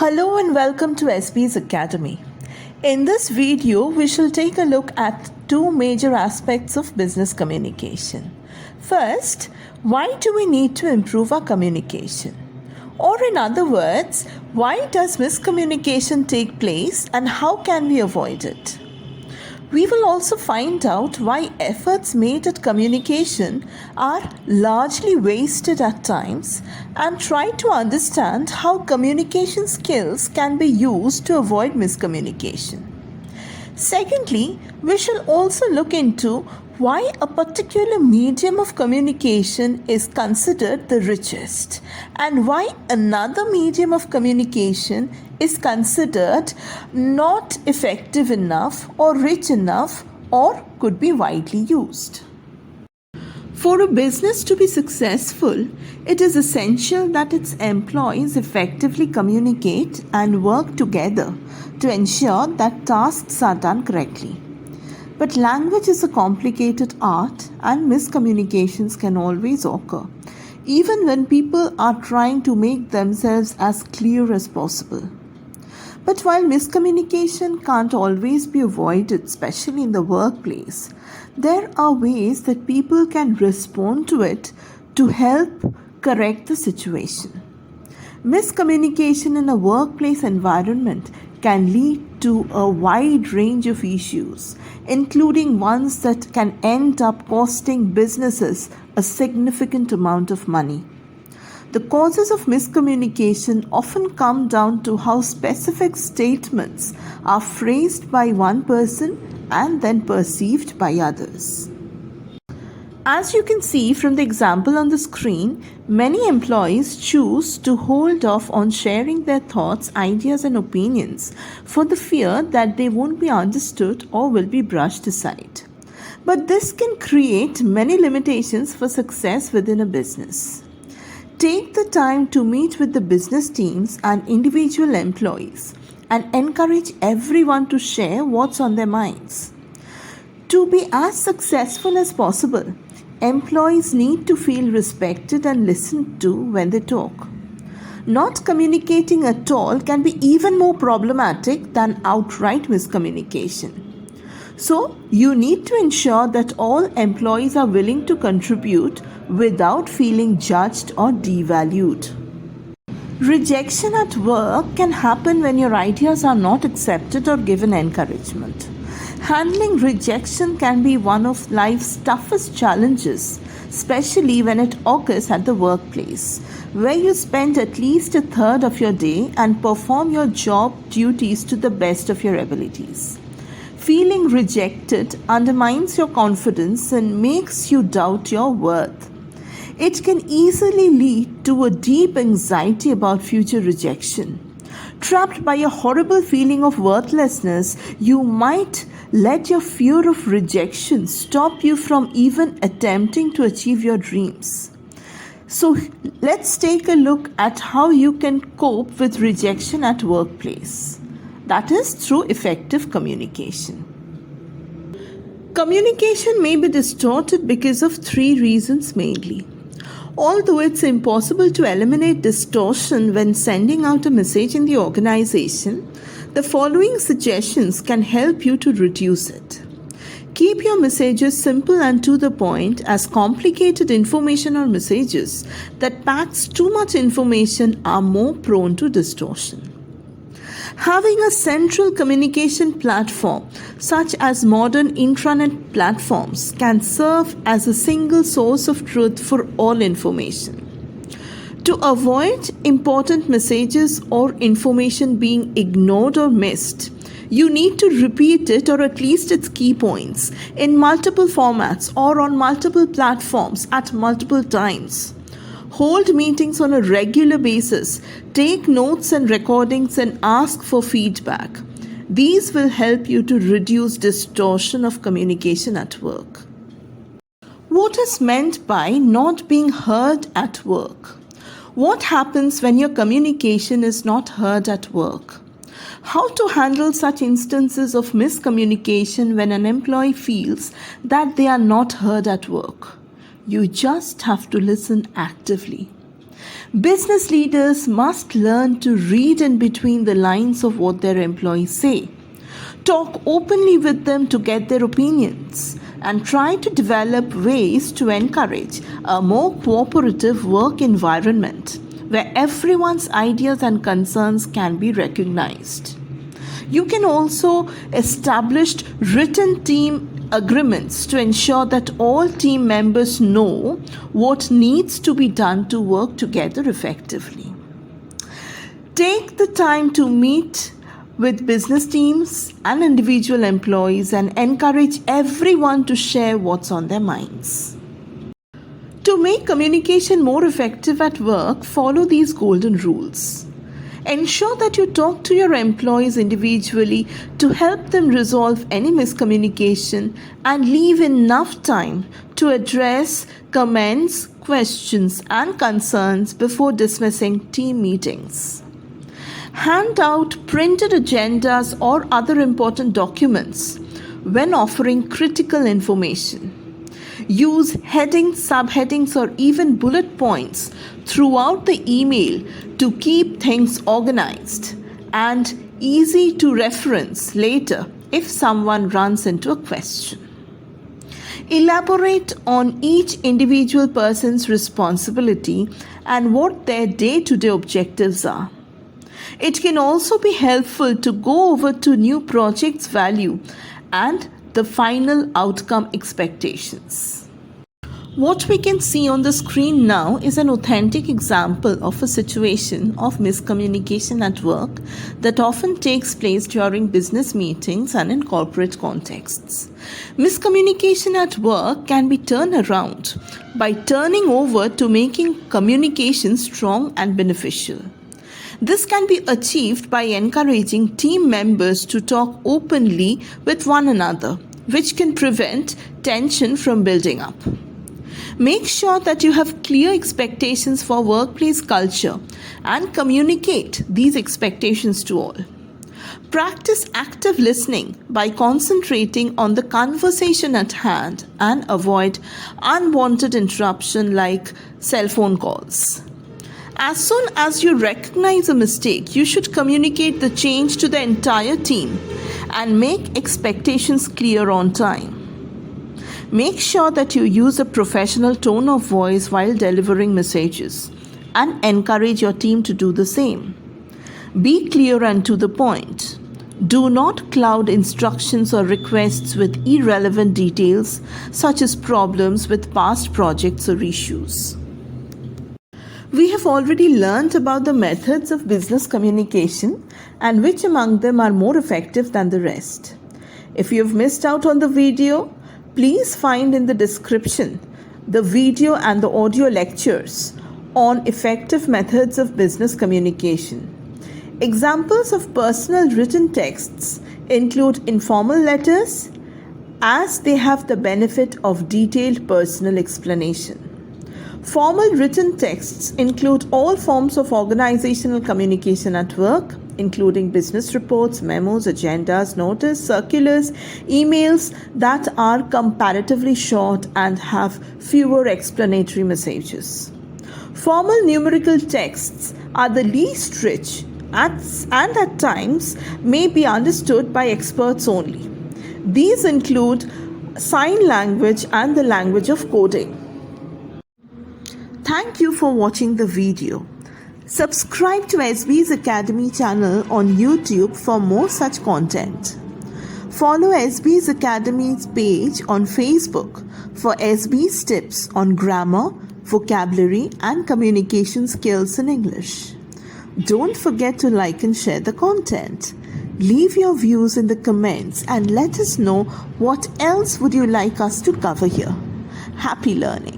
Hello and welcome to SB's Academy. In this video, we shall take a look at two major aspects of business communication. First, why do we need to improve our communication? Or in other words, why does miscommunication take place and how can we avoid it? We will also find out why efforts made at communication are largely wasted at times and try to understand how communication skills can be used to avoid miscommunication. Secondly, we shall also look into why a particular medium of communication is considered the richest and why another medium of communication is considered not effective enough or rich enough or could be widely used. For a business to be successful, it is essential that its employees effectively communicate and work together to ensure that tasks are done correctly. But language is a complicated art and miscommunications can always occur, even when people are trying to make themselves as clear as possible. But while miscommunication can't always be avoided, especially in the workplace, there are ways that people can respond to it to help correct the situation. Miscommunication in a workplace environment can lead to a wide range of issues, including ones that can end up costing businesses a significant amount of money. The causes of miscommunication often come down to how specific statements are phrased by one person and then perceived by others. As you can see from the example on the screen, many employees choose to hold off on sharing their thoughts, ideas, and opinions for the fear that they won't be understood or will be brushed aside. But this can create many limitations for success within a business. Take the time to meet with the business teams and individual employees and encourage everyone to share what's on their minds. To be as successful as possible, employees need to feel respected and listened to when they talk. Not communicating at all can be even more problematic than outright miscommunication. So, you need to ensure that all employees are willing to contribute without feeling judged or devalued. Rejection at work can happen when your ideas are not accepted or given encouragement. Handling rejection can be one of life's toughest challenges, especially when it occurs at the workplace, where you spend at least a third of your day and perform your job duties to the best of your abilities. Feeling rejected undermines your confidence and makes you doubt your worth. It can easily lead to a deep anxiety about future rejection. Trapped by a horrible feeling of worthlessness, you might let your fear of rejection stop you from even attempting to achieve your dreams. So let's take a look at how you can cope with rejection at workplace. That is through effective communication. Communication may be distorted because of three reasons mainly. Although it's impossible to eliminate distortion when sending out a message in the organization, the following suggestions can help you to reduce it. Keep your messages simple and to the point, as complicated information or messages that packs too much information are more prone to distortion. Having a central communication platform, such as modern intranet platforms, can serve as a single source of truth for all information. To avoid important messages or information being ignored or missed, you need to repeat it, or at least its key points, in multiple formats or on multiple platforms at multiple times. Hold meetings on a regular basis, take notes and recordings, and ask for feedback. These will help you to reduce distortion of communication at work. What is meant by not being heard at work? What happens when your communication is not heard at work? How to handle such instances of miscommunication when an employee feels that they are not heard at work? You just have to listen actively. Business leaders must learn to read in between the lines of what their employees say. Talk openly with them to get their opinions and try to develop ways to encourage a more cooperative work environment where everyone's ideas and concerns can be recognized. You can also establish written team agreements to ensure that all team members know what needs to be done to work together effectively. Take the time to meet with business teams and individual employees and encourage everyone to share what's on their minds. To make communication more effective at work, follow these golden rules. Ensure that you talk to your employees individually to help them resolve any miscommunication and leave enough time to address comments, questions, and concerns before dismissing team meetings. Hand out printed agendas or other important documents when offering critical information. Use headings, subheadings, or even bullet points throughout the email to keep things organized and easy to reference later if someone runs into a question. Elaborate on each individual person's responsibility and what their day-to-day objectives are. It can also be helpful to go over to new project's value and the final outcome expectations. What we can see on the screen now is an authentic example of a situation of miscommunication at work that often takes place during business meetings and in corporate contexts. Miscommunication at work can be turned around by turning over to making communication strong and beneficial. This can be achieved by encouraging team members to talk openly with one another, which can prevent tension from building up. Make sure that you have clear expectations for workplace culture and communicate these expectations to all. Practice active listening by concentrating on the conversation at hand and avoid unwanted interruption like cell phone calls. As soon as you recognize a mistake, you should communicate the change to the entire team and make expectations clear on time. Make sure that you use a professional tone of voice while delivering messages and encourage your team to do the same. Be clear and to the point. Do not cloud instructions or requests with irrelevant details such as problems with past projects or issues. We have already learned about the methods of business communication and which among them are more effective than the rest. If you have missed out on the video, please find in the description the video and the audio lectures on effective methods of business communication. Examples of personal written texts include informal letters, as they have the benefit of detailed personal explanation. Formal written texts include all forms of organizational communication at work, including business reports, memos, agendas, notice, circulars, emails that are comparatively short and have fewer explanatory messages. Formal numerical texts are the least rich and at times may be understood by experts only. These include sign language and the language of coding. Thank you for watching the video. Subscribe to SB's Academy channel on YouTube for more such content. Follow SB's Academy's page on Facebook for SB's tips on grammar, vocabulary, and communication skills in English. Don't forget to like and share the content. Leave your views in the comments and let us know what else would you like us to cover here. Happy learning.